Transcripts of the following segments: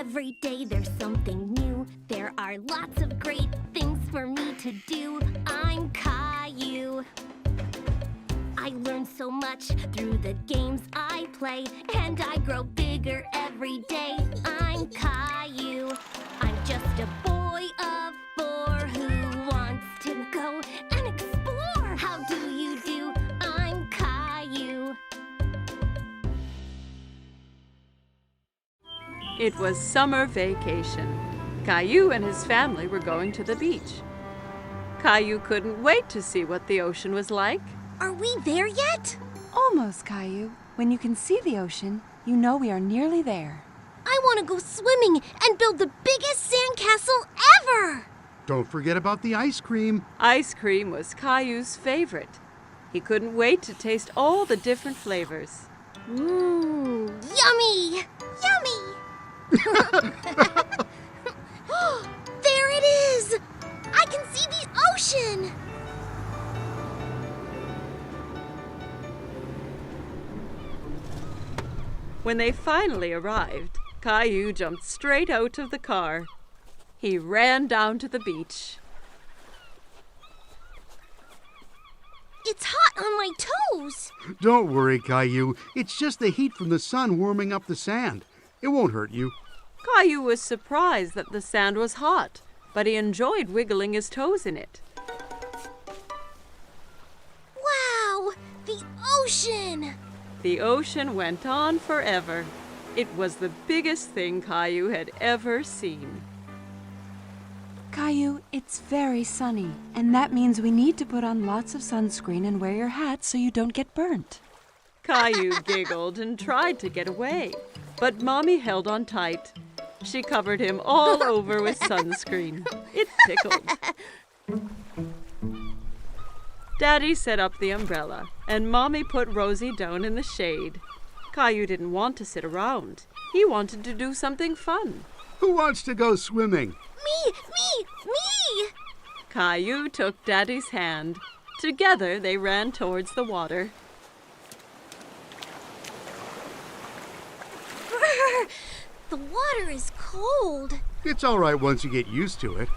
Every day there's something new. There are lots of great things for me to do. I'm Caillou. I learn so much through the games I play, and I grow bigger every day. I'm Caillou. I'm just a boy of 4 who wants to go and explore. How do you do? I'm Caillou. It was summer vacation. Caillou and his family were going to the beach. Caillou couldn't wait to see what the ocean was like. Are we there yet? Almost, Caillou. When you can see the ocean, you know we are nearly there. I want to go swimming and build the biggest sandcastle ever! Don't forget about the ice cream. Ice cream was Caillou's favorite. He couldn't wait to taste all the different flavors. Mmm, yummy! Yummy! There it is! I can see the ocean! When they finally arrived, Caillou jumped straight out of the car. He ran down to the beach. It's hot on my toes! Don't worry, Caillou. It's just the heat from the sun warming up the sand. It won't hurt you. Caillou was surprised that the sand was hot, but he enjoyed wiggling his toes in it. Wow! The ocean! The ocean went on forever. It was the biggest thing Caillou had ever seen. Caillou, it's very sunny, and that means we need to put on lots of sunscreen and wear your hat so you don't get burnt. Caillou giggled and tried to get away, but Mommy held on tight. She covered him all over with sunscreen. It tickled. Daddy set up the umbrella, and Mommy put Rosie down in the shade. Caillou didn't want to sit around. He wanted to do something fun. Who wants to go swimming? Me! Caillou took Daddy's hand. Together they ran towards the water. The water is cold. It's all right once you get used to it.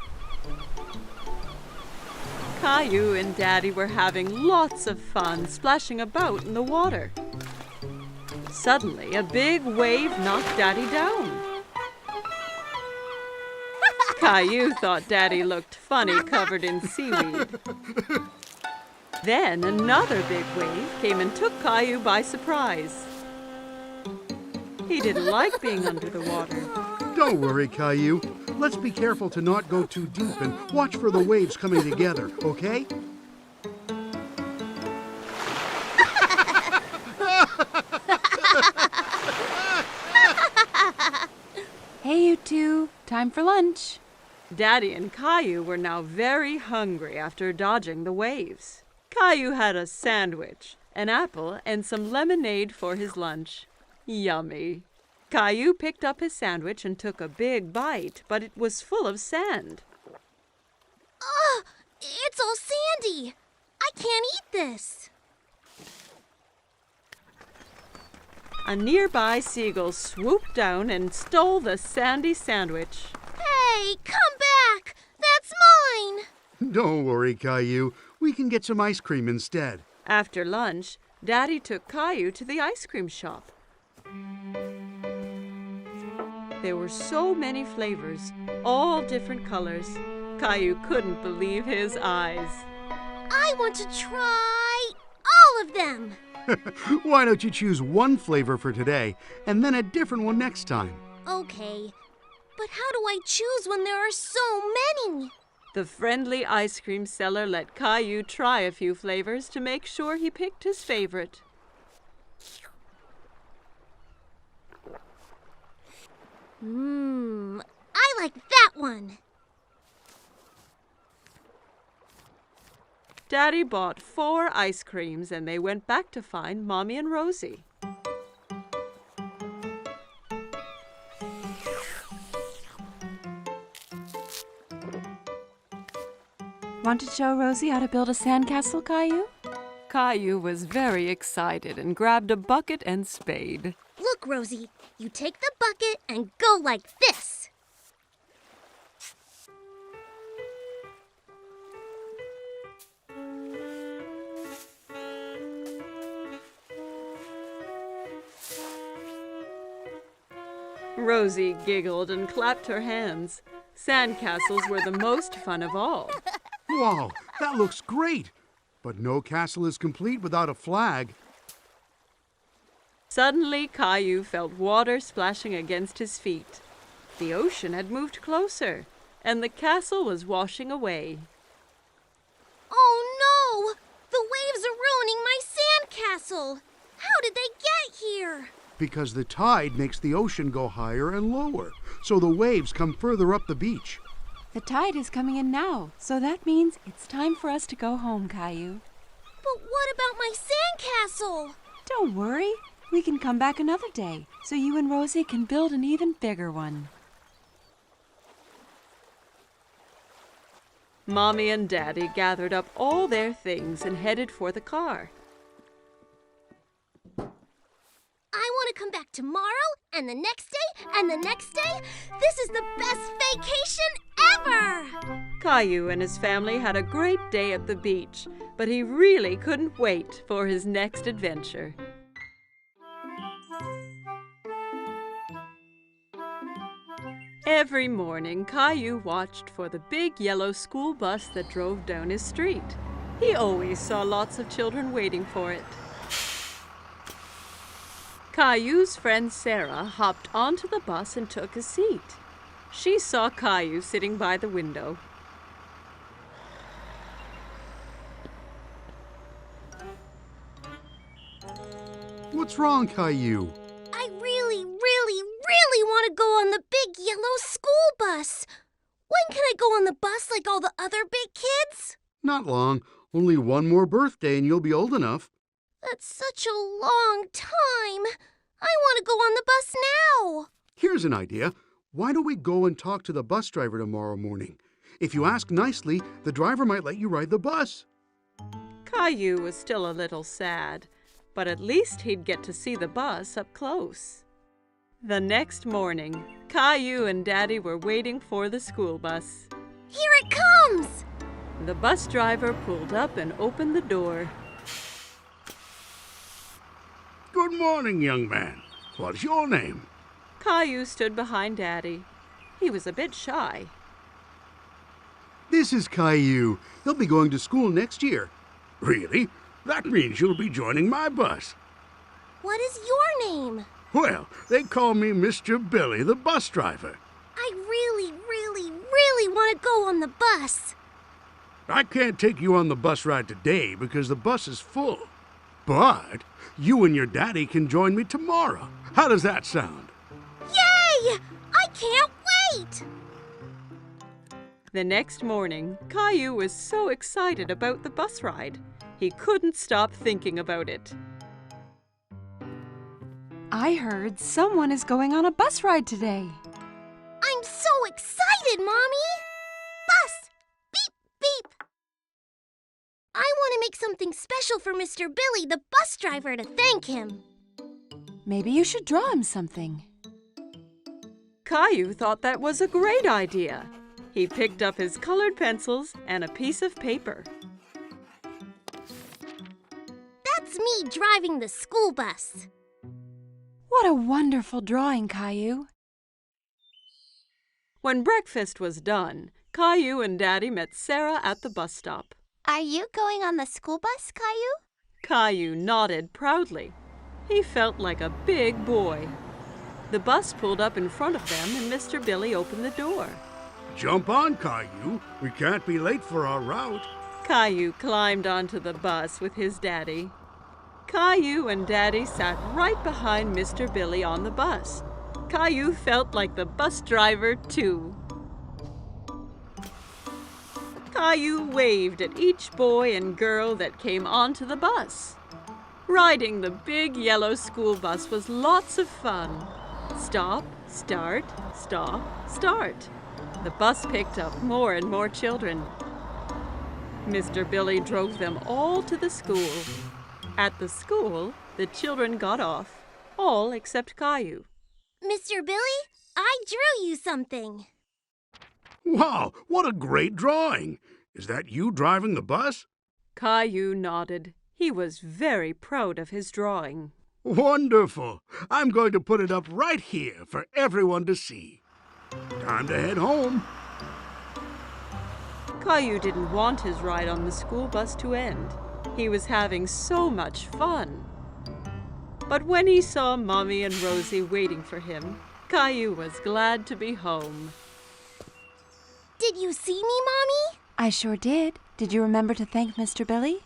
Caillou and Daddy were having lots of fun splashing about in the water. Suddenly, a big wave knocked Daddy down. Caillou thought Daddy looked funny covered in seaweed. Then another big wave came and took Caillou by surprise. He didn't like being under the water. Don't worry, Caillou. Let's be careful to not go too deep and watch for the waves coming together, okay? Hey, you two. Time for lunch. Daddy and Caillou were now very hungry after dodging the waves. Caillou had a sandwich, an apple, and some lemonade for his lunch. Yummy. Caillou picked up his sandwich and took a big bite, but it was full of sand. Ugh! It's all sandy! I can't eat this! A nearby seagull swooped down and stole the sandy sandwich. Hey, come back! That's mine! Don't worry, Caillou. We can get some ice cream instead. After lunch, Daddy took Caillou to the ice cream shop. There were so many flavors, all different colors. Caillou couldn't believe his eyes. I want to try all of them! Why don't you choose one flavor for today and then a different one next time? Okay, but how do I choose when there are so many? The friendly ice cream seller let Caillou try a few flavors to make sure he picked his favorite. I like that one. Daddy bought 4 ice creams and they went back to find Mommy and Rosie. Want to show Rosie how to build a sandcastle, Caillou? Caillou was very excited and grabbed a bucket and spade. Look, Rosie, you take the bucket bucket and go like this. Rosie giggled and clapped her hands. Sandcastles were the most fun of all. Wow, that looks great. But no castle is complete without a flag. Suddenly, Caillou felt water splashing against his feet. The ocean had moved closer, and the castle was washing away. Oh no! The waves are ruining my sandcastle! How did they get here? Because the tide makes the ocean go higher and lower, so the waves come further up the beach. The tide is coming in now, so that means it's time for us to go home, Caillou. But what about my sandcastle? Don't worry. We can come back another day, so you and Rosie can build an even bigger one. Mommy and Daddy gathered up all their things and headed for the car. I want to come back tomorrow, and the next day, and the next day. This is the best vacation ever! Caillou and his family had a great day at the beach, but he really couldn't wait for his next adventure. Every morning, Caillou watched for the big yellow school bus that drove down his street. He always saw lots of children waiting for it. Caillou's friend Sarah hopped onto the bus and took a seat. She saw Caillou sitting by the window. What's wrong, Caillou? I really want to go on the big yellow school bus. When can I go on the bus like all the other big kids? Not long. Only one more birthday and you'll be old enough. That's such a long time. I want to go on the bus now. Here's an idea. Why don't we go and talk to the bus driver tomorrow morning? If you ask nicely, the driver might let you ride the bus. Caillou was still a little sad, but at least he'd get to see the bus up close. The next morning, Caillou and Daddy were waiting for the school bus. Here it comes! The bus driver pulled up and opened the door. Good morning, young man. What's your name? Caillou stood behind Daddy. He was a bit shy. This is Caillou. He'll be going to school next year. Really? That means you'll be joining my bus. What is your name? Well, they call me Mr. Billy, the bus driver. I really want to go on the bus. I can't take you on the bus ride today because the bus is full. But you and your daddy can join me tomorrow. How does that sound? Yay! I can't wait! The next morning, Caillou was so excited about the bus ride. He couldn't stop thinking about it. I heard someone is going on a bus ride today. I'm so excited, Mommy! Bus! Beep, beep! I want to make something special for Mr. Billy, the bus driver, to thank him. Maybe you should draw him something. Caillou thought that was a great idea. He picked up his colored pencils and a piece of paper. That's me driving the school bus. What a wonderful drawing, Caillou. When breakfast was done, Caillou and Daddy met Sarah at the bus stop. Are you going on the school bus, Caillou? Caillou nodded proudly. He felt like a big boy. The bus pulled up in front of them and Mr. Billy opened the door. Jump on, Caillou. We can't be late for our route. Caillou climbed onto the bus with his daddy. Caillou and Daddy sat right behind Mr. Billy on the bus. Caillou felt like the bus driver, too. Caillou waved at each boy and girl that came onto the bus. Riding the big yellow school bus was lots of fun. Stop, start, stop, start. The bus picked up more and more children. Mr. Billy drove them all to the school. At the school, the children got off, all except Caillou. Mr. Billy, I drew you something. Wow, what a great drawing! Is that you driving the bus? Caillou nodded. He was very proud of his drawing. Wonderful! I'm going to put it up right here for everyone to see. Time to head home. Caillou didn't want his ride on the school bus to end. He was having so much fun. But when he saw Mommy and Rosie waiting for him, Caillou was glad to be home. Did you see me, Mommy? I sure did. Did you remember to thank Mr. Billy?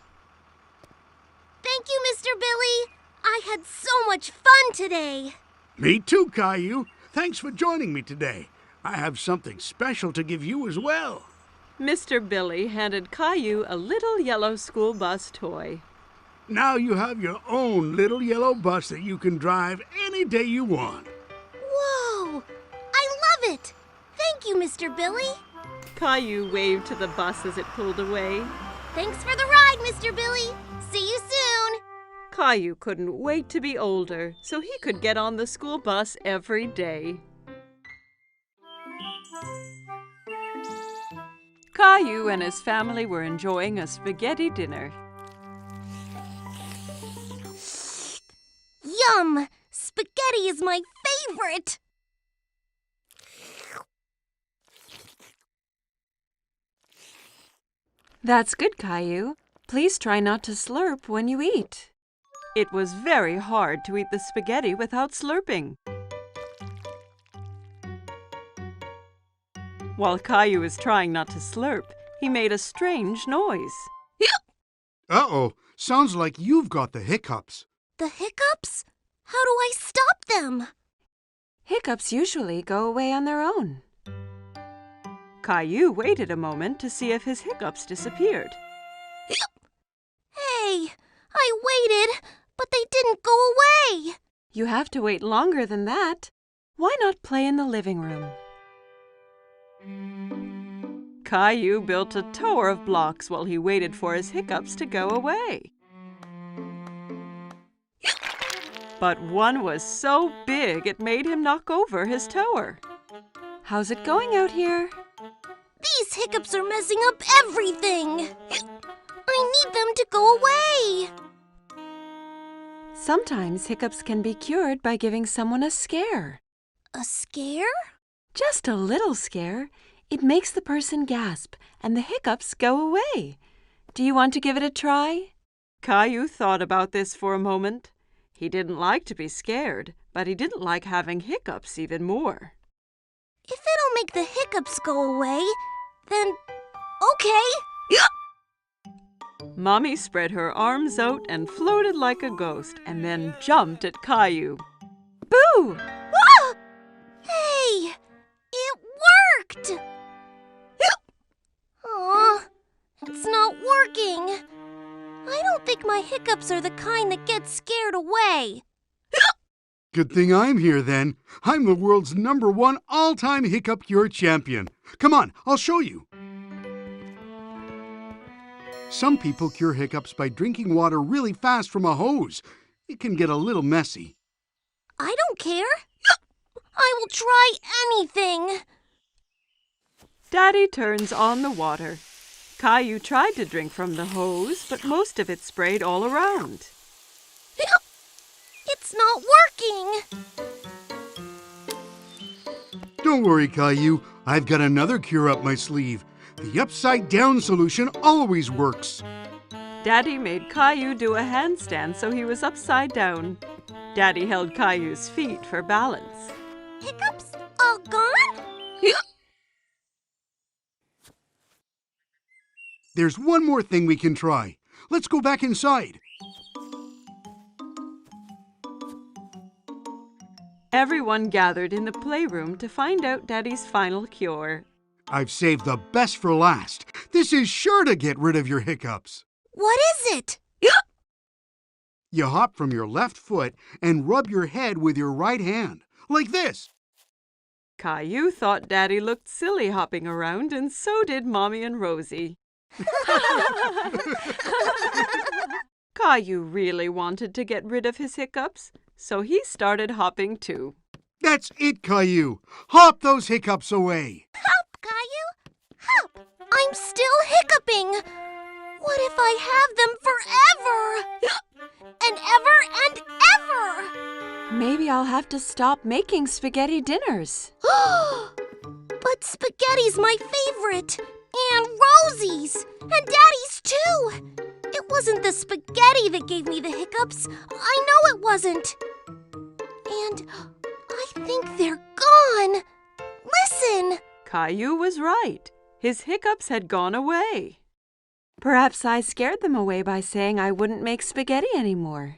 Thank you, Mr. Billy. I had so much fun today. Me too, Caillou. Thanks for joining me today. I have something special to give you as well. Mr. Billy handed Caillou a little yellow school bus toy. Now you have your own little yellow bus that you can drive any day you want. Whoa! I love it! Thank you, Mr. Billy. Caillou waved to the bus as it pulled away. Thanks for the ride, Mr. Billy. See you soon. Caillou couldn't wait to be older so he could get on the school bus every day. Caillou and his family were enjoying a spaghetti dinner. Yum! Spaghetti is my favorite! That's good, Caillou. Please try not to slurp when you eat. It was very hard to eat the spaghetti without slurping. While Caillou was trying not to slurp, he made a strange noise. Uh-oh, sounds like you've got the hiccups. The hiccups? How do I stop them? Hiccups usually go away on their own. Caillou waited a moment to see if his hiccups disappeared. Hey, I waited, but they didn't go away. You have to wait longer than that. Why not play in the living room? Caillou built a tower of blocks while he waited for his hiccups to go away. But one was so big it made him knock over his tower. How's it going out here? These hiccups are messing up everything. I need them to go away. Sometimes hiccups can be cured by giving someone a scare. A scare? Just a little scare. It makes the person gasp and the hiccups go away. Do you want to give it a try? Caillou thought about this for a moment. He didn't like to be scared, but he didn't like having hiccups even more. If it'll make the hiccups go away, then okay. Mommy spread her arms out and floated like a ghost and then jumped at Caillou. Boo! Ah! Hey, it worked! Aw, it's not working. I don't think my hiccups are the kind that get scared away. Good thing I'm here then. I'm the world's #1 all-time hiccup cure champion. Come on, I'll show you. Some people cure hiccups by drinking water really fast from a hose. It can get a little messy. I don't care. I will try anything. Daddy turns on the water. Caillou tried to drink from the hose, but most of it sprayed all around. It's not working. Don't worry, Caillou. I've got another cure up my sleeve. The upside-down solution always works. Daddy made Caillou do a handstand so he was upside down. Daddy held Caillou's feet for balance. Hiccups all gone? There's one more thing we can try. Let's go back inside. Everyone gathered in the playroom to find out Daddy's final cure. I've saved the best for last. This is sure to get rid of your hiccups. What is it? You hop from your left foot and rub your head with your right hand, like this. Caillou thought Daddy looked silly hopping around, and so did Mommy and Rosie. Caillou really wanted to get rid of his hiccups, so he started hopping too. That's it, Caillou. Hop those hiccups away. Hop, Caillou! Hop! I'm still hiccuping! What if I have them forever? And ever! Maybe I'll have to stop making spaghetti dinners. But spaghetti's my favorite! And Rosie's! And Daddy's too! It wasn't the spaghetti that gave me the hiccups. I know it wasn't. And I think they're gone. Listen! Caillou was right. His hiccups had gone away. Perhaps I scared them away by saying I wouldn't make spaghetti anymore.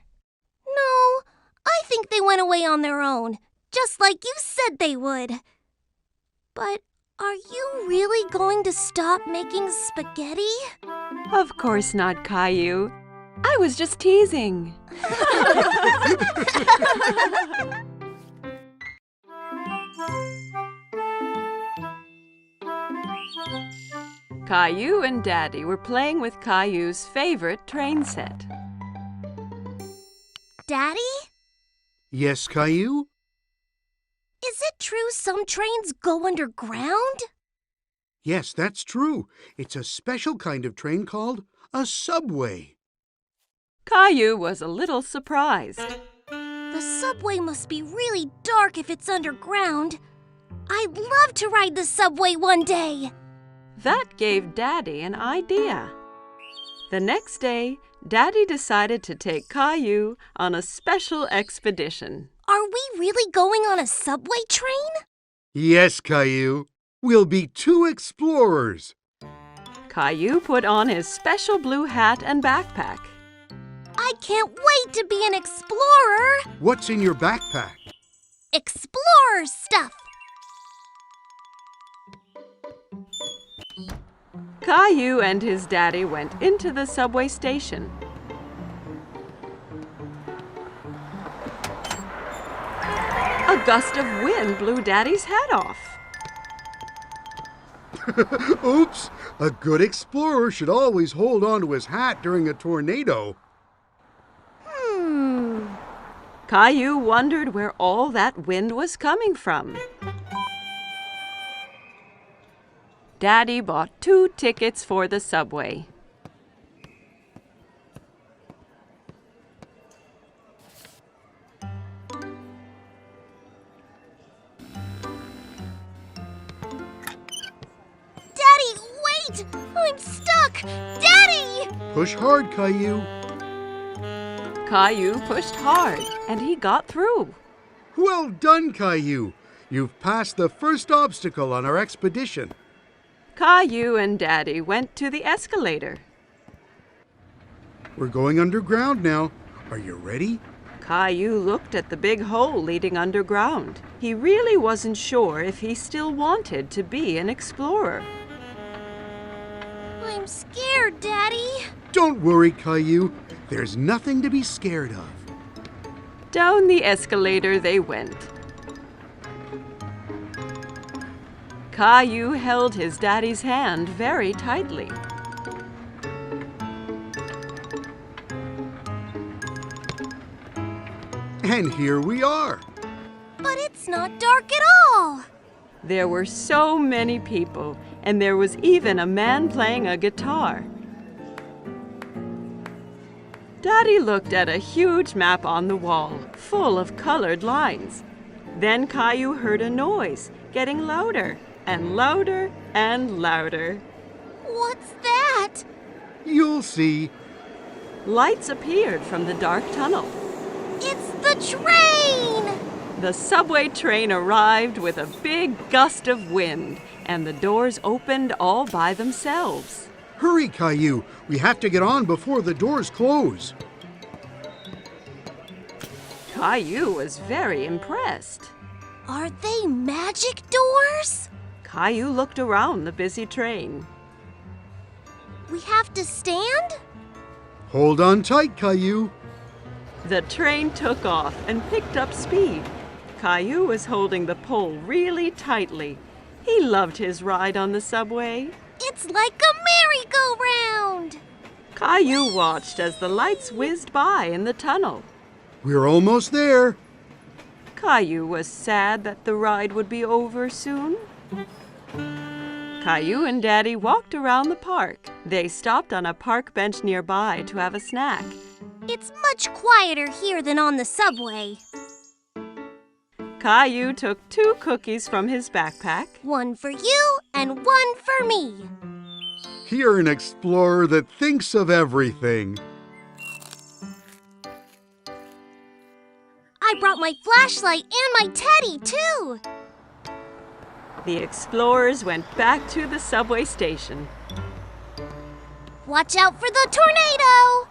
No, I think they went away on their own, just like you said they would. But are you really going to stop making spaghetti? Of course not, Caillou. I was just teasing. Caillou and Daddy were playing with Caillou's favorite train set. Daddy? Yes, Caillou? Is it true some trains go underground? Yes, that's true. It's a special kind of train called a subway. Caillou was a little surprised. The subway must be really dark if it's underground. I'd love to ride the subway one day. That gave Daddy an idea. The next day, Daddy decided to take Caillou on a special expedition. Are we really going on a subway train? Yes, Caillou. We'll be 2 explorers. Caillou put on his special blue hat and backpack. I can't wait to be an explorer. What's in your backpack? Explorer stuff. Caillou and his daddy went into the subway station. A gust of wind blew Daddy's hat off. Oops! A good explorer should always hold on to his hat during a tornado. Caillou wondered where all that wind was coming from. Daddy bought 2 tickets for the subway. Daddy, wait! I'm stuck! Daddy! Push hard, Caillou. Caillou pushed hard, and he got through. Well done, Caillou. You've passed the first obstacle on our expedition. Caillou and Daddy went to the escalator. We're going underground now. Are you ready? Caillou looked at the big hole leading underground. He really wasn't sure if he still wanted to be an explorer. I'm scared, Daddy. Don't worry, Caillou. There's nothing to be scared of. Down the escalator they went. Caillou held his daddy's hand very tightly. And here we are. But it's not dark at all. There were so many people, and there was even a man playing a guitar. Daddy looked at a huge map on the wall, full of colored lines. Then Caillou heard a noise, getting louder and louder and louder. What's that? You'll see. Lights appeared from the dark tunnel. It's the train! The subway train arrived with a big gust of wind, and the doors opened all by themselves. Hurry, Caillou. We have to get on before the doors close. Caillou was very impressed. Are they magic doors? Caillou looked around the busy train. We have to stand? Hold on tight, Caillou. The train took off and picked up speed. Caillou was holding the pole really tightly. He loved his ride on the subway. It's like a merry-go-round! Caillou watched as the lights whizzed by in the tunnel. We're almost there. Caillou was sad that the ride would be over soon. Caillou and Daddy walked around the park. They stopped on a park bench nearby to have a snack. It's much quieter here than on the subway. Caillou took 2 cookies from his backpack. One for you and one for me. You're an explorer that thinks of everything. I brought my flashlight and my teddy, too. The explorers went back to the subway station. Watch out for the tornado!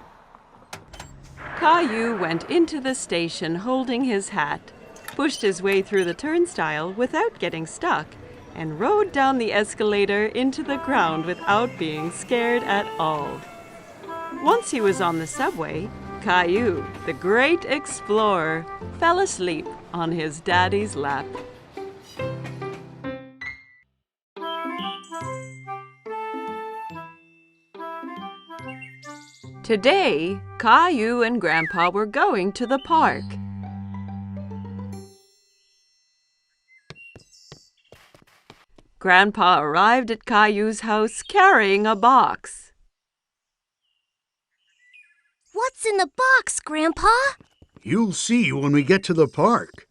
Caillou went into the station holding his hat, pushed his way through the turnstile without getting stuck, and rode down the escalator into the ground without being scared at all. Once he was on the subway, Caillou, the great explorer, fell asleep on his daddy's lap. Today, Caillou and Grandpa were going to the park. Grandpa arrived at Caillou's house carrying a box. What's in the box, Grandpa? You'll see when we get to the park.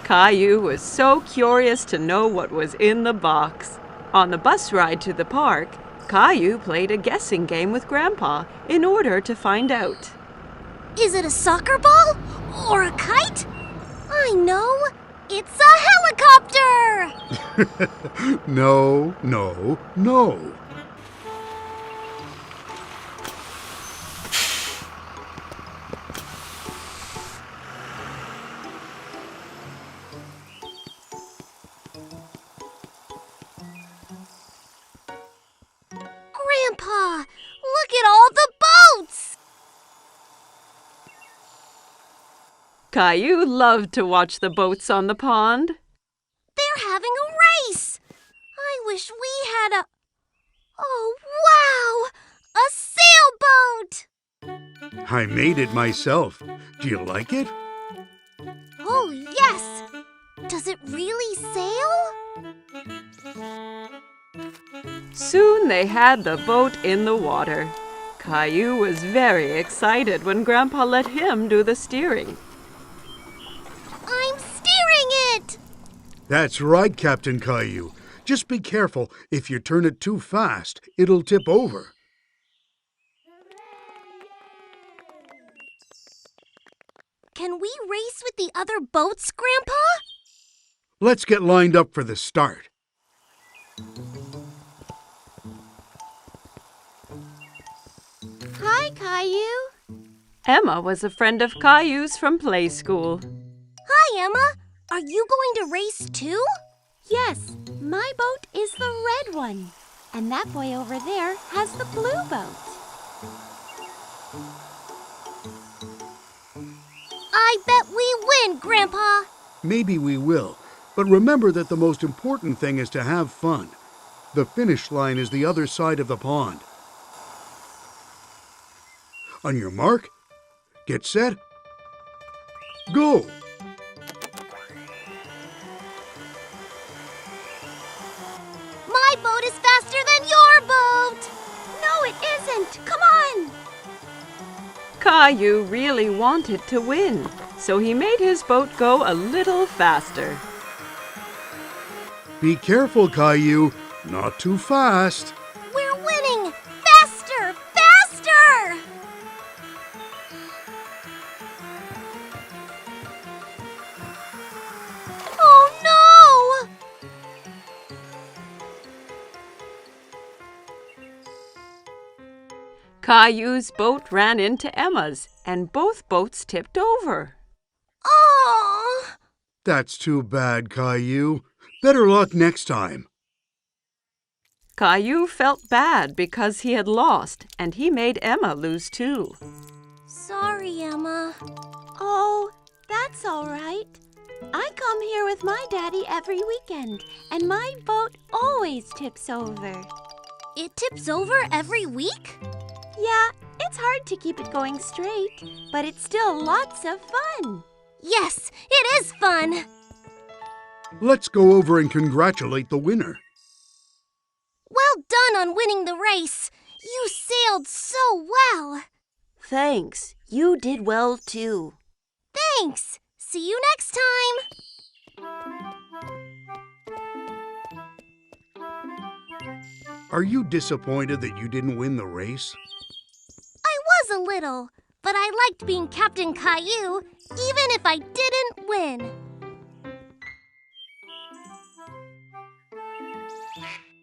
Caillou was so curious to know what was in the box. On the bus ride to the park, Caillou played a guessing game with Grandpa in order to find out. Is it a soccer ball or a kite? I know. It's a helicopter! No, no, no. Grandpa, look at all the boats! Caillou loved to watch the boats on the pond. They're having a race! I wish we had a... Oh, wow! A sailboat! I made it myself. Do you like it? Oh, yes! Does it really sail? Soon they had the boat in the water. Caillou was very excited when Grandpa let him do the steering. I'm steering it! That's right, Captain Caillou. Just be careful. If you turn it too fast, it'll tip over. Can we race with the other boats, Grandpa? Let's get lined up for the start. Hi, Caillou. Emma was a friend of Caillou's from play school. Hi, Emma. Are you going to race too? Yes, my boat is the red one. And that boy over there has the blue boat. I bet we win, Grandpa. Maybe we will, but remember that the most important thing is to have fun. The finish line is the other side of the pond. On your mark, get set, go! My boat is faster than your boat. No, it isn't. Come on. Caillou really wanted to win, so he made his boat go a little faster. Be careful, Caillou. Not too fast. We're winning. Faster, faster! Oh, no! Caillou's boat ran into Emma's, and both boats tipped over. Oh! That's too bad, Caillou. Better luck next time. Caillou felt bad because he had lost, and he made Emma lose too. Sorry, Emma. Oh, That's all right. I come here with my daddy every weekend, and my boat always tips over. It tips over every week? Yeah, it's hard to keep it going straight, but it's still lots of fun. Yes, it is fun! Let's go over and congratulate the winner. Well done on winning the race! You sailed so well! Thanks. You did well too. Thanks! See you next time! Are you disappointed that you didn't win the race? I was a little, but I liked being Captain Caillou, even if I didn't win.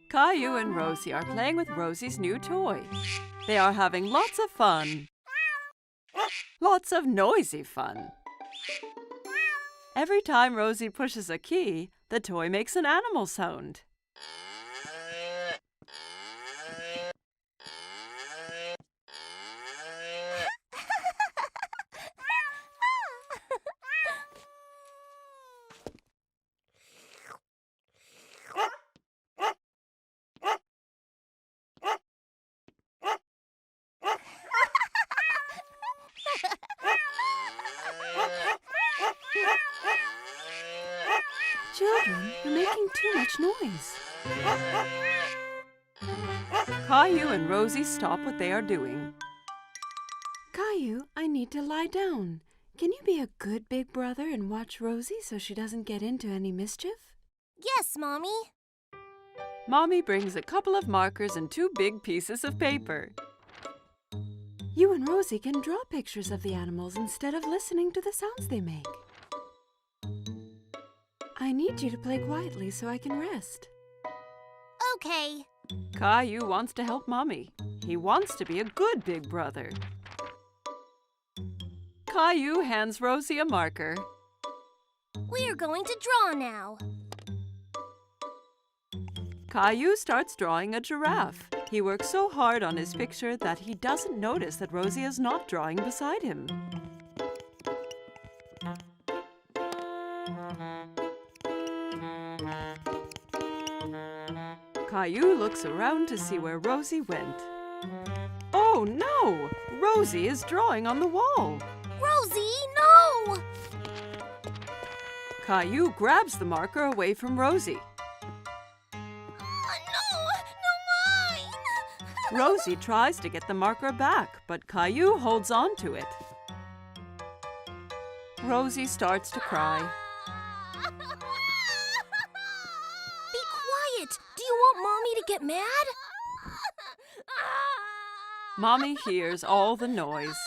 Caillou and Rosie are playing with Rosie's new toy. They are having lots of fun. Lots of noisy fun. Every time Rosie pushes a key, the toy makes an animal sound. Children, you're making too much noise. Caillou and Rosie stop what they are doing. Caillou, I need to lie down. Can you be a good big brother and watch Rosie so she doesn't get into any mischief? Yes, Mommy. Mommy brings a couple of markers and 2 big pieces of paper. You and Rosie can draw pictures of the animals instead of listening to the sounds they make. I need you to play quietly so I can rest. Okay. Caillou wants to help Mommy. He wants to be a good big brother. Caillou hands Rosie a marker. We're going to draw now. Caillou starts drawing a giraffe. He works so hard on his picture that he doesn't notice that Rosie is not drawing beside him. Caillou looks around to see where Rosie went. Oh no! Rosie is drawing on the wall. Rosie, no! Caillou grabs the marker away from Rosie. No mine! Rosie tries to get the marker back, but Caillou holds on to it. Rosie starts to cry. Be quiet! Do you want Mommy to get mad? Mommy hears all the noise.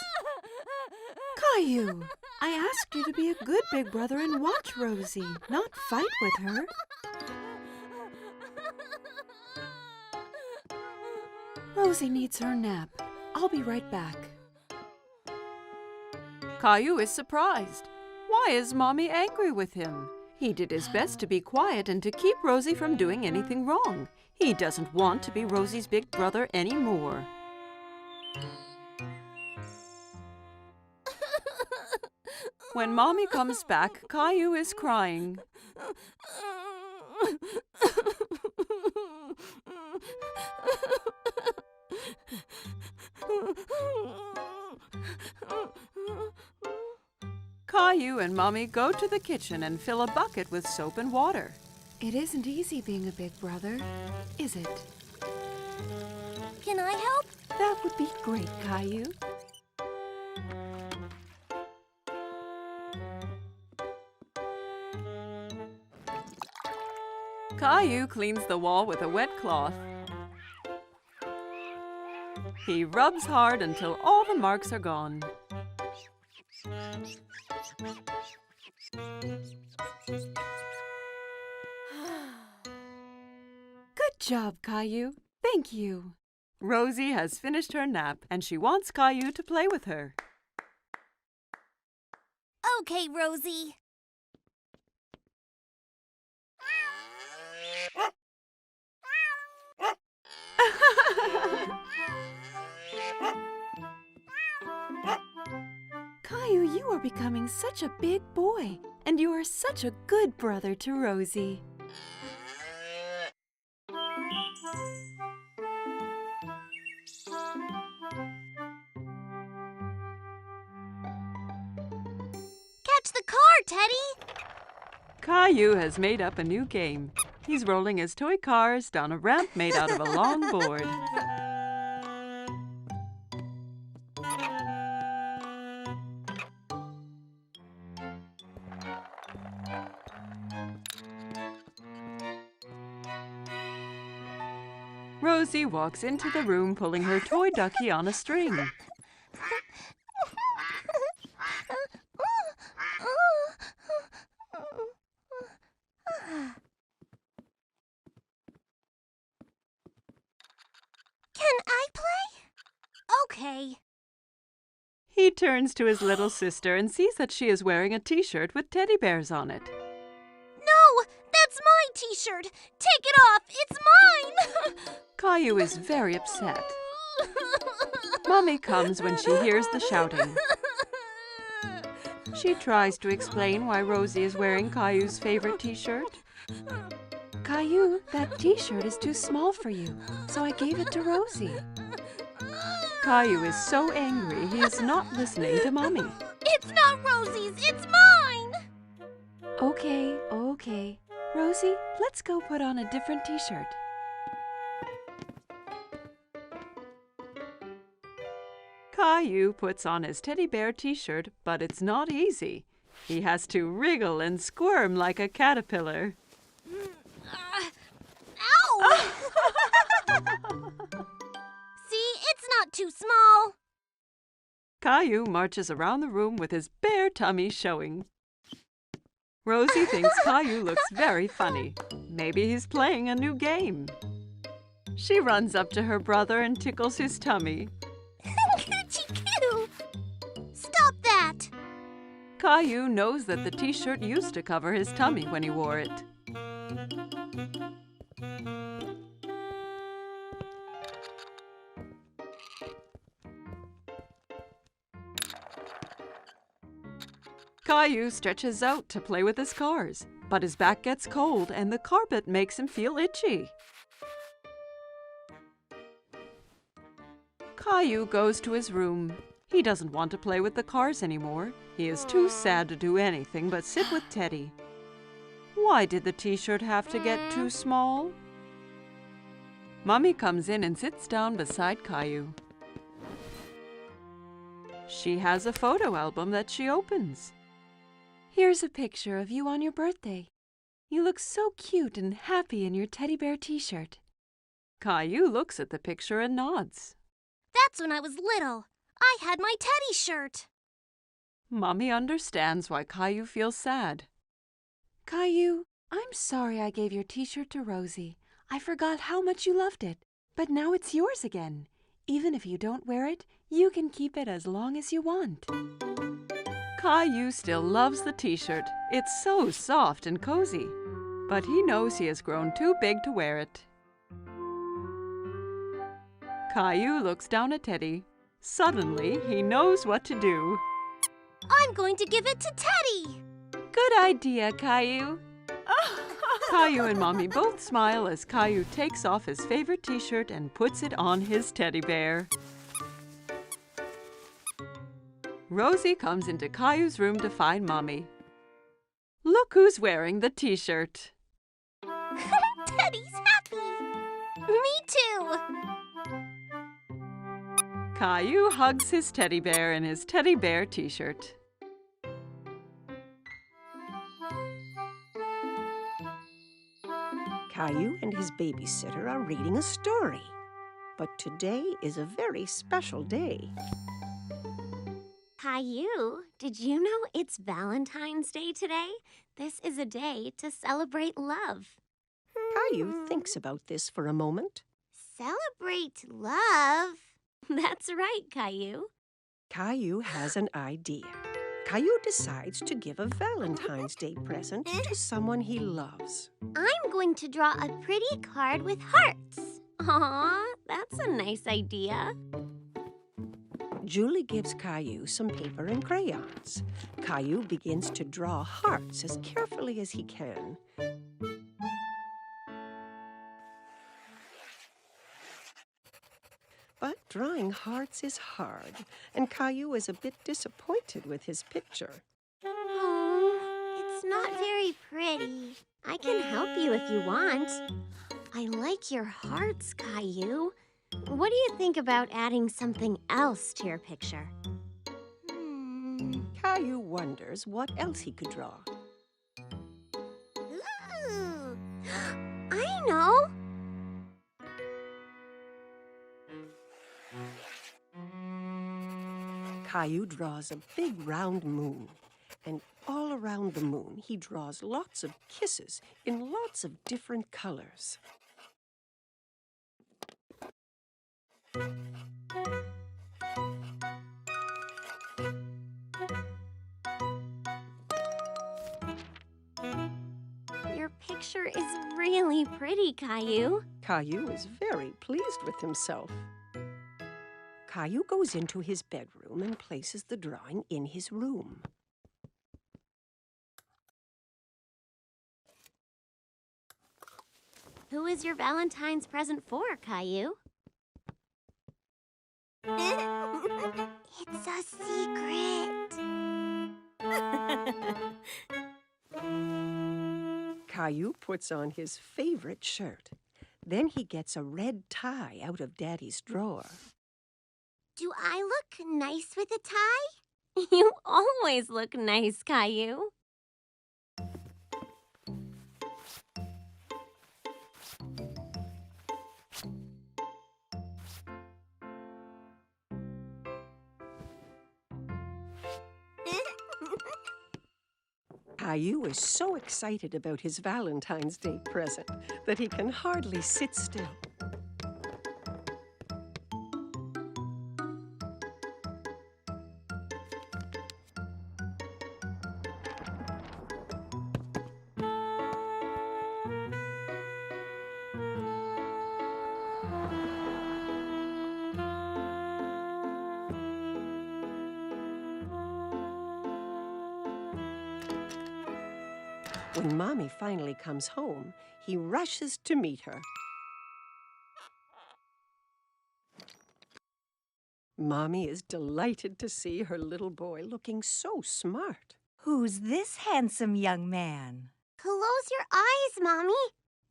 Caillou, I asked you to be a good big brother and watch Rosie, not fight with her. Rosie needs her nap. I'll be right back. Caillou is surprised. Why is Mommy angry with him? He did his best to be quiet and to keep Rosie from doing anything wrong. He doesn't want to be Rosie's big brother anymore. When Mommy comes back, Caillou is crying. Caillou and Mommy go to the kitchen and fill a bucket with soap and water. It isn't easy being a big brother, is it? Can I help? That would be great, Caillou. Caillou cleans the wall with a wet cloth. He rubs hard until all the marks are gone. Good job, Caillou. Thank you. Rosie has finished her nap and she wants Caillou to play with her. Okay, Rosie. Caillou, you are becoming such a big boy, and you are such a good brother to Rosie. Catch the car, Teddy! Caillou has made up a new game. He's rolling his toy cars down a ramp made out of a long board. Rosie walks into the room pulling her toy ducky on a string. Can I play? Okay. He turns to his little sister and sees that she is wearing a t-shirt with teddy bears on it. No! That's my t-shirt! Take it off! It's mine! Caillou is very upset. Mommy comes when she hears the shouting. She tries to explain why Rosie is wearing Caillou's favorite t-shirt. Caillou, that t-shirt is too small for you, so I gave it to Rosie. Caillou is so angry he is not listening to Mommy. It's not Rosie's! It's mine! Okay. Rosie, let's go put on a different t-shirt. Caillou puts on his teddy bear t-shirt, but it's not easy. He has to wriggle and squirm like a caterpillar. Ow! See, it's not too small. Caillou marches around the room with his bare tummy showing. Rosie thinks Caillou looks very funny. Maybe he's playing a new game. She runs up to her brother and tickles his tummy. Coochie-coo! Stop that! Caillou knows that the t-shirt used to cover his tummy when he wore it. Caillou stretches out to play with his cars, but his back gets cold and the carpet makes him feel itchy. Caillou goes to his room. He doesn't want to play with the cars anymore. He is too sad to do anything but sit with Teddy. Why did the t-shirt have to get too small? Mommy comes in and sits down beside Caillou. She has a photo album that she opens. Here's a picture of you on your birthday. You look so cute and happy in your teddy bear t-shirt. Caillou looks at the picture and nods. That's when I was little. I had my teddy shirt. Mommy understands why Caillou feels sad. Caillou, I'm sorry I gave your t-shirt to Rosie. I forgot how much you loved it. But now it's yours again. Even if you don't wear it, you can keep it as long as you want. Caillou still loves the t-shirt. It's so soft and cozy. But he knows he has grown too big to wear it. Caillou looks down at Teddy. Suddenly, he knows what to do. I'm going to give it to Teddy! Good idea, Caillou. Caillou and Mommy both smile as Caillou takes off his favorite t-shirt and puts it on his teddy bear. Rosie comes into Caillou's room to find Mommy. Look who's wearing the t-shirt. Teddy's happy! Me too! Caillou hugs his teddy bear in his teddy bear t-shirt. Caillou and his babysitter are reading a story. But today is a very special day. Caillou, did you know it's Valentine's Day today? This is a day to celebrate love. Caillou thinks about this for a moment. Celebrate love? That's right, Caillou. Caillou has an idea. Caillou decides to give a Valentine's Day present to someone he loves. I'm going to draw a pretty card with hearts. Aw, that's a nice idea. Julie gives Caillou some paper and crayons. Caillou begins to draw hearts as carefully as he can. But drawing hearts is hard, and Caillou is a bit disappointed with his picture. Oh, it's not very pretty. I can help you if you want. I like your hearts, Caillou. What do you think about adding something else to your picture? Caillou wonders what else he could draw. Ooh, I know. Caillou draws a big round moon, and all around the moon he draws lots of kisses in lots of different colors. Your picture is really pretty, Caillou. Caillou is very pleased with himself. Caillou goes into his bedroom and places the drawing in his room. Who is your Valentine's present for, Caillou? It's a secret. Caillou puts on his favorite shirt. Then he gets a red tie out of Daddy's drawer. Do I look nice with a tie? You always look nice, Caillou. Caillou is so excited about his Valentine's Day present that he can hardly sit still. When Mommy finally comes home, he rushes to meet her. Mommy is delighted to see her little boy looking so smart. Who's this handsome young man? Close your eyes, Mommy.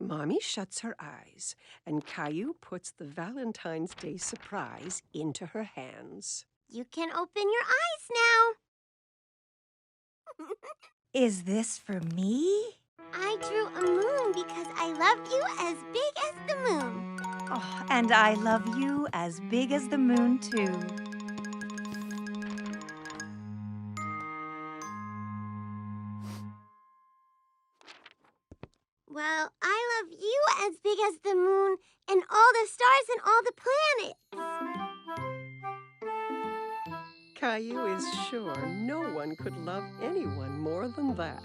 Mommy shuts her eyes, and Caillou puts the Valentine's Day surprise into her hands. You can open your eyes now. Is this for me? I drew a moon because I love you as big as the moon. Oh, and I love you as big as the moon, too. Well, I love you as big as the moon and all the stars and all the planets. Caillou is sure no one could love anyone more than that.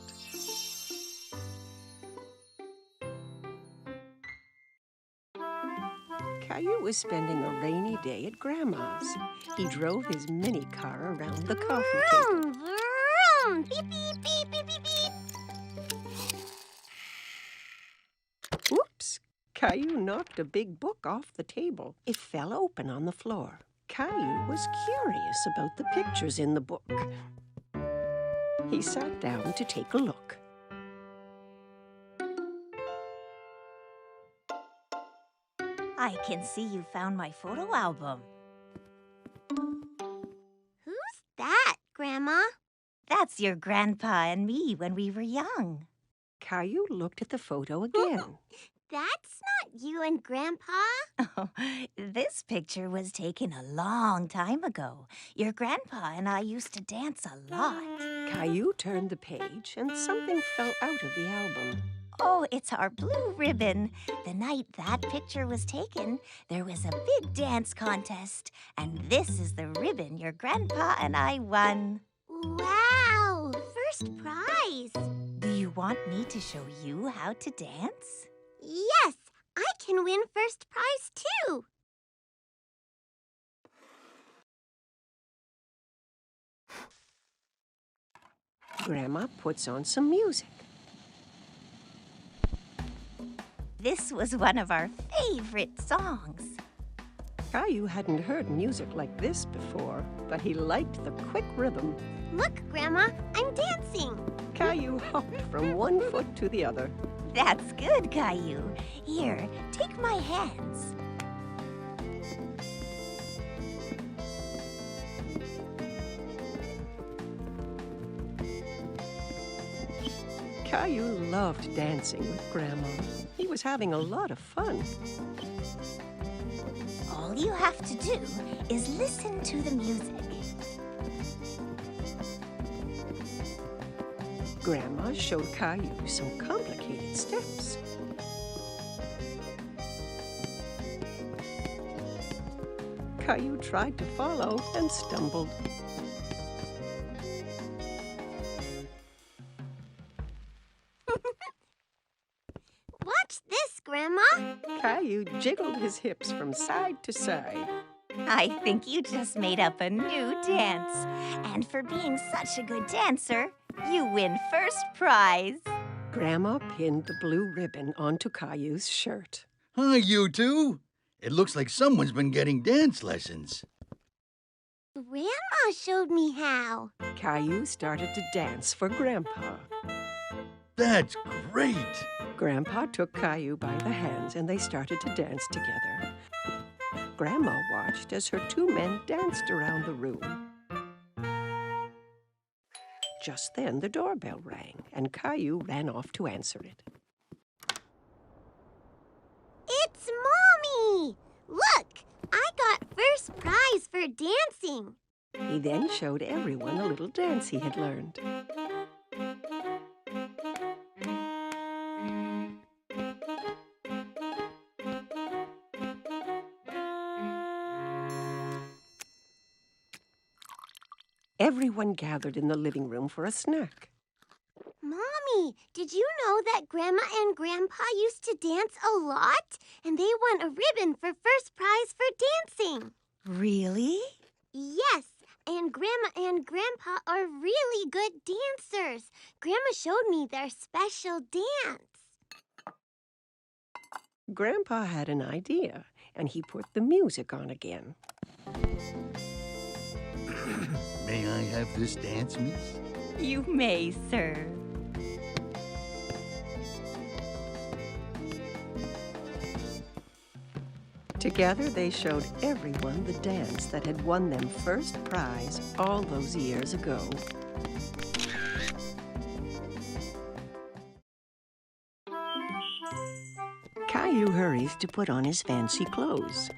Caillou was spending a rainy day at Grandma's. He drove his mini car around the coffee table. Vroom, vroom. Beep, beep, beep, beep, beep, beep. Whoops! Caillou knocked a big book off the table. It fell open on the floor. Caillou was curious about the pictures in the book. He sat down to take a look. I can see you found my photo album. Who's that, Grandma? That's your grandpa and me when we were young. Caillou looked at the photo again. That's not you and Grandpa. Oh, this picture was taken a long time ago. Your grandpa and I used to dance a lot. Caillou turned the page and something fell out of the album. Oh, it's our blue ribbon. The night that picture was taken, there was a big dance contest. And this is the ribbon your grandpa and I won. Wow, first prize. Do you want me to show you how to dance? Yes, I can win first prize too. Grandma puts on some music. This was one of our favorite songs. Caillou hadn't heard music like this before, but he liked the quick rhythm. Look, Grandma, I'm dancing. Caillou hopped from one foot to the other. That's good, Caillou. Here, take my hands. Caillou loved dancing with Grandma. He was having a lot of fun. All you have to do is listen to the music. Grandma showed Caillou some complicated steps. Caillou tried to follow and stumbled. Watch this, Grandma. Caillou jiggled his hips from side to side. I think you just made up a new dance. And for being such a good dancer, you win first prize. Grandma pinned the blue ribbon onto Caillou's shirt. Hi, you two. It looks like someone's been getting dance lessons. Grandma showed me how. Caillou started to dance for Grandpa. That's great. Grandpa took Caillou by the hands and they started to dance together. Grandma watched as her two men danced around the room. Just then the doorbell rang and Caillou ran off to answer it. It's Mommy! Look, I got first prize for dancing. He then showed everyone a little dance he had learned. Everyone gathered in the living room for a snack. Mommy, did you know that Grandma and Grandpa used to dance a lot? And they won a ribbon for first prize for dancing. Really? Yes, and Grandma and Grandpa are really good dancers. Grandma showed me their special dance. Grandpa had an idea, and he put the music on again. May I have this dance, miss? You may, sir. Together, they showed everyone the dance that had won them first prize all those years ago. Caillou hurries to put on his fancy clothes.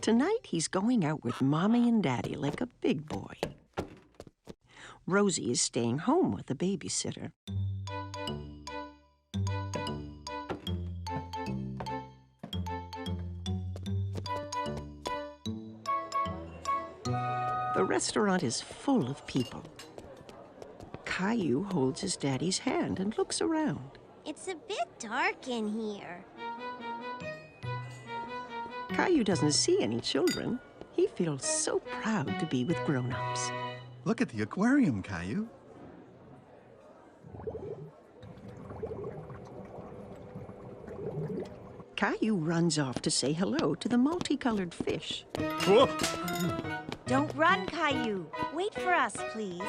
Tonight, he's going out with Mommy and Daddy like a big boy. Rosie is staying home with the babysitter. The restaurant is full of people. Caillou holds his daddy's hand and looks around. It's a bit dark in here. Caillou doesn't see any children. He feels so proud to be with grown-ups. Look at the aquarium, Caillou. Caillou runs off to say hello to the multicolored fish. Don't run, Caillou. Wait for us, please.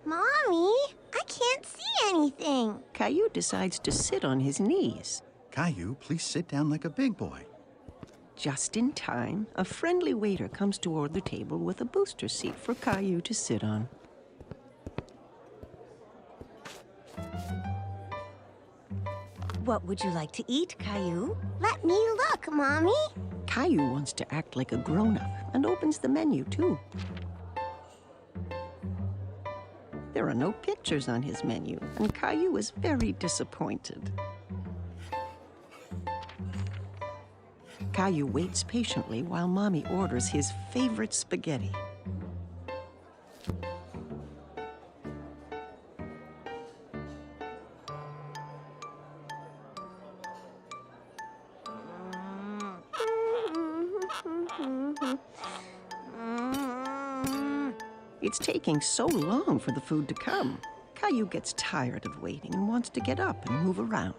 Mommy, I can't see anything. Caillou decides to sit on his knees. Caillou, please sit down like a big boy. Just in time, a friendly waiter comes toward the table with a booster seat for Caillou to sit on. What would you like to eat, Caillou? Let me look, Mommy. Caillou wants to act like a grown-up and opens the menu, too. There are no pictures on his menu, and Caillou is very disappointed. Caillou waits patiently while Mommy orders his favorite spaghetti. It's taking so long for the food to come. Caillou gets tired of waiting and wants to get up and move around.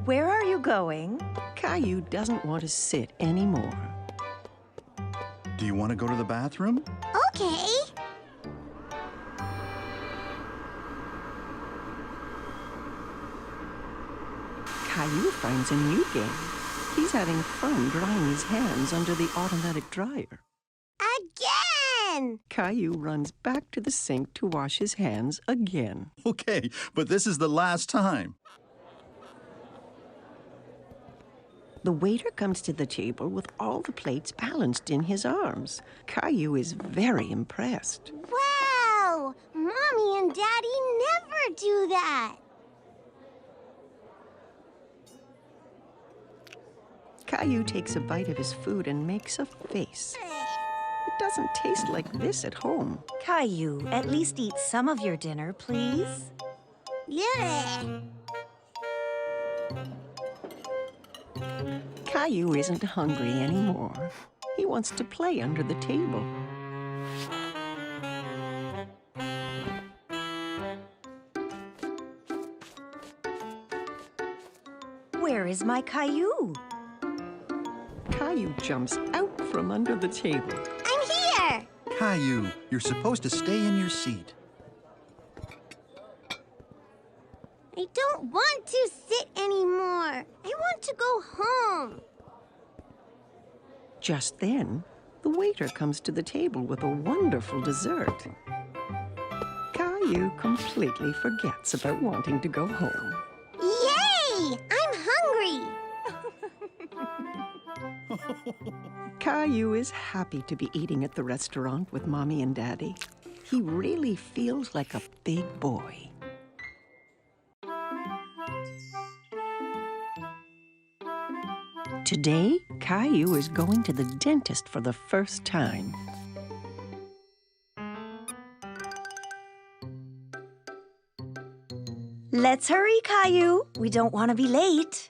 Where are you going? Caillou doesn't want to sit anymore. Do you want to go to the bathroom? Okay. Caillou finds a new game. He's having fun drying his hands under the automatic dryer. Again! Caillou runs back to the sink to wash his hands again. Okay, but this is the last time. The waiter comes to the table with all the plates balanced in his arms. Caillou is very impressed. Wow! Mommy and Daddy never do that. Caillou takes a bite of his food and makes a face. It doesn't taste like this at home. Caillou, at least eat some of your dinner, please. Yeah. Caillou isn't hungry anymore. He wants to play under the table. Where is my Caillou? Caillou jumps out from under the table. I'm here! Caillou, you're supposed to stay in your seat. I don't want to sit anymore. I want to go home. Just then, the waiter comes to the table with a wonderful dessert. Caillou completely forgets about wanting to go home. Yay! I'm hungry. Caillou is happy to be eating at the restaurant with Mommy and Daddy. He really feels like a big boy. Today, Caillou is going to the dentist for the first time. Let's hurry, Caillou. We don't want to be late.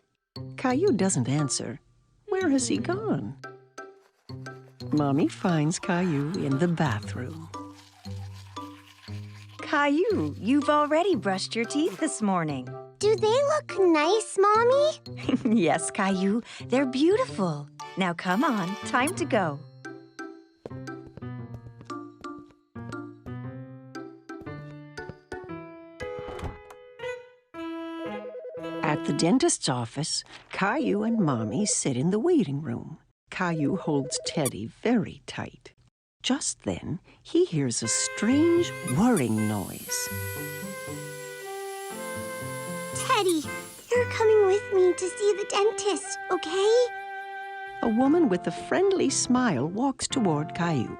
Caillou doesn't answer. Where has he gone? Mommy finds Caillou in the bathroom. Caillou, you've already brushed your teeth this morning. Do they look nice, Mommy? Yes, Caillou, they're beautiful. Now come on, time to go. At the dentist's office, Caillou and Mommy sit in the waiting room. Caillou holds Teddy very tight. Just then, he hears a strange whirring noise. Teddy, you're coming with me to see the dentist, okay? A woman with a friendly smile walks toward Caillou.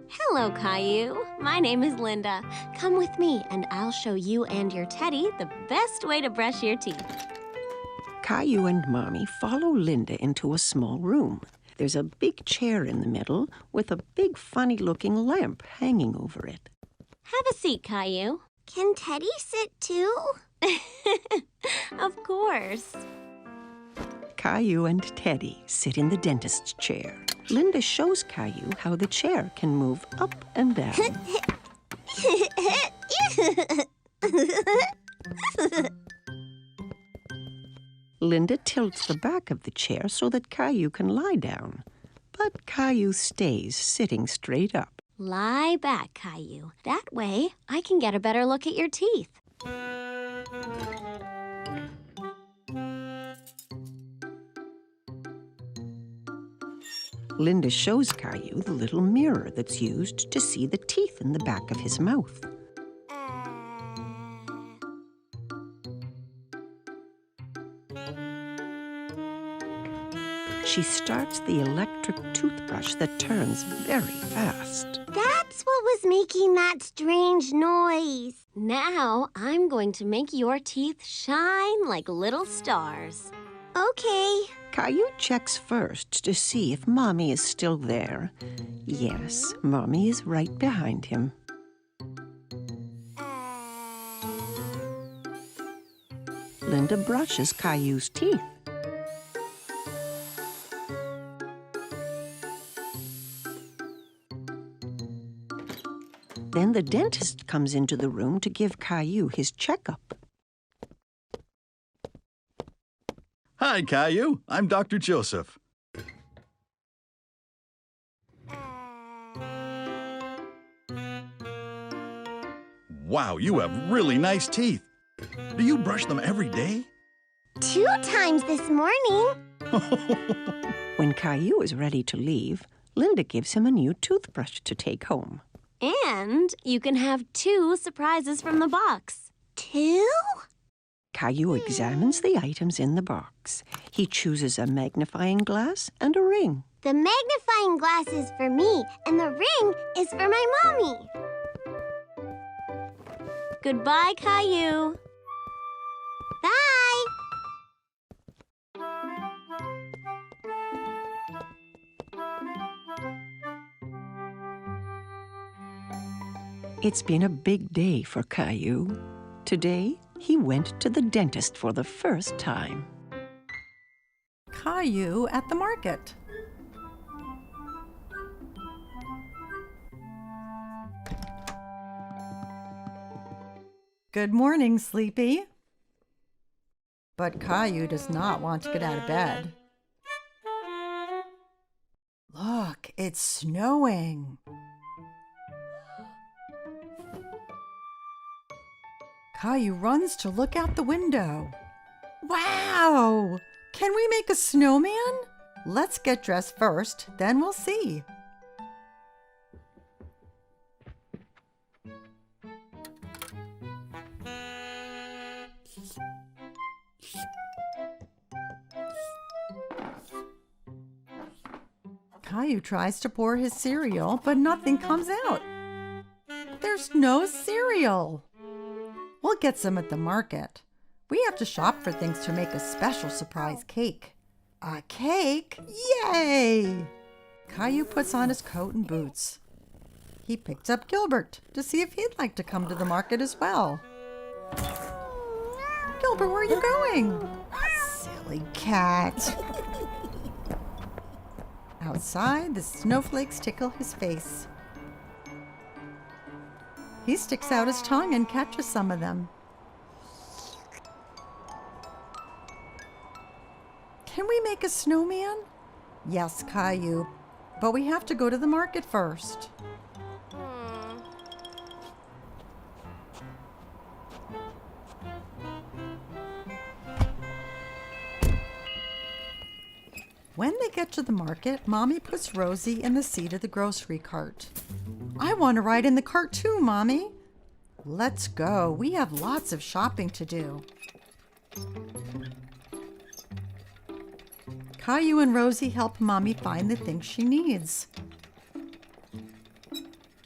Hello, Caillou. My name is Linda. Come with me, and I'll show you and your Teddy the best way to brush your teeth. Caillou and Mommy follow Linda into a small room. There's a big chair in the middle with a big funny-looking lamp hanging over it. Have a seat, Caillou. Can Teddy sit too? Of course. Caillou and Teddy sit in the dentist's chair. Linda shows Caillou how the chair can move up and down. Linda tilts the back of the chair so that Caillou can lie down. But Caillou stays sitting straight up. Lie back, Caillou. That way, I can get a better look at your teeth. Linda shows Caillou the little mirror that's used to see the teeth in the back of his mouth. She starts the electric toothbrush that turns very fast. That's what was making that strange noise. Now, I'm going to make your teeth shine like little stars. Okay. Caillou checks first to see if Mommy is still there. Yes, Mommy is right behind him. Linda brushes Caillou's teeth. the dentist comes into the room to give Caillou his checkup. Hi, Caillou. I'm Dr. Joseph. Wow, you have really nice teeth. Do you brush them every day? 2 times this morning. When Caillou is ready to leave, Linda gives him a new toothbrush to take home. And you can have 2 surprises from the box. 2? Caillou examines the items in the box. He chooses a magnifying glass and a ring. The magnifying glass is for me, and the ring is for my mommy. Goodbye, Caillou. Bye. It's been a big day for Caillou. Today, he went to the dentist for the first time. Caillou at the market. Good morning, Sleepy. But Caillou does not want to get out of bed. Look, it's snowing. Caillou runs to look out the window. Wow! Can we make a snowman? Let's get dressed first, then we'll see. Caillou tries to pour his cereal, but nothing comes out. There's no cereal. We'll get some at the market. We have to shop for things to make a special surprise cake. A cake? Yay! Caillou puts on his coat and boots. He picked up Gilbert to see if he'd like to come to the market as well. Gilbert, where are you going? Silly cat. Outside, the snowflakes tickle his face. He sticks out his tongue and catches some of them. Can we make a snowman? Yes, Caillou, but we have to go to the market first. When they get to the market, Mommy puts Rosie in the seat of the grocery cart. I want to ride in the cart too, Mommy. Let's go. We have lots of shopping to do. Caillou and Rosie help Mommy find the things she needs.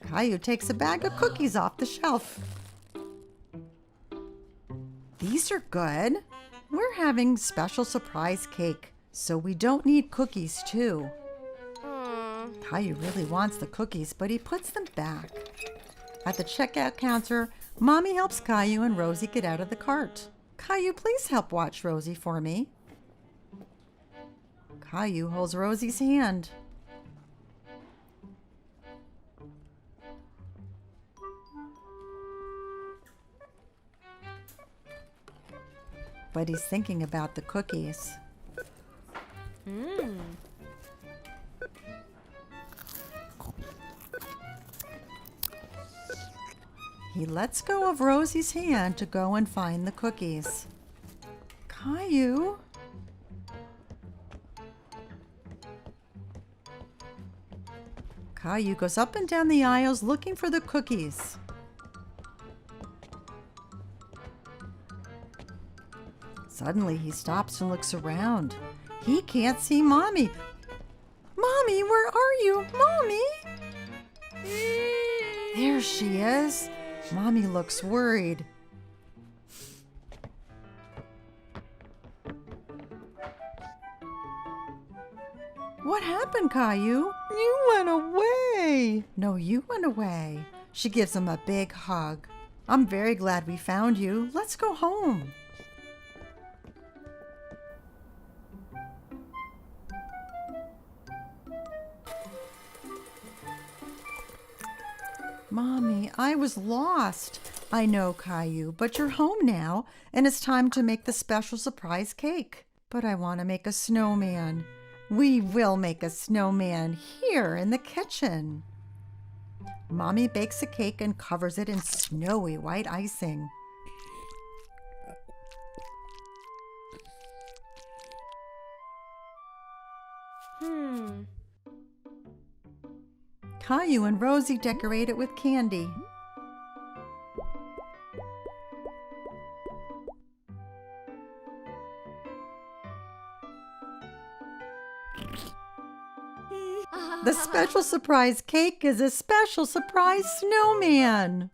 Caillou takes a bag of cookies off the shelf. These are good. We're having special surprise cake, so we don't need cookies too. Caillou really wants the cookies, but he puts them back. At the checkout counter, Mommy helps Caillou and Rosie get out of the cart. Caillou, please help watch Rosie for me. Caillou holds Rosie's hand. But he's thinking about the cookies. He lets go of Rosie's hand to go and find the cookies. Caillou? Caillou goes up and down the aisles looking for the cookies. Suddenly he stops and looks around. He can't see Mommy. Mommy, where are you? Mommy? There she is. Mommy looks worried. What happened, Caillou? You went away. No, you went away. She gives him a big hug. I'm very glad we found you. Let's go home. Mommy, I was lost. I know, Caillou, but you're home now, and it's time to make the special surprise cake. But I want to make a snowman. We will make a snowman here in the kitchen. Mommy bakes a cake and covers it in snowy white icing. Caillou and Rosie decorate it with candy. The special surprise cake is a special surprise snowman.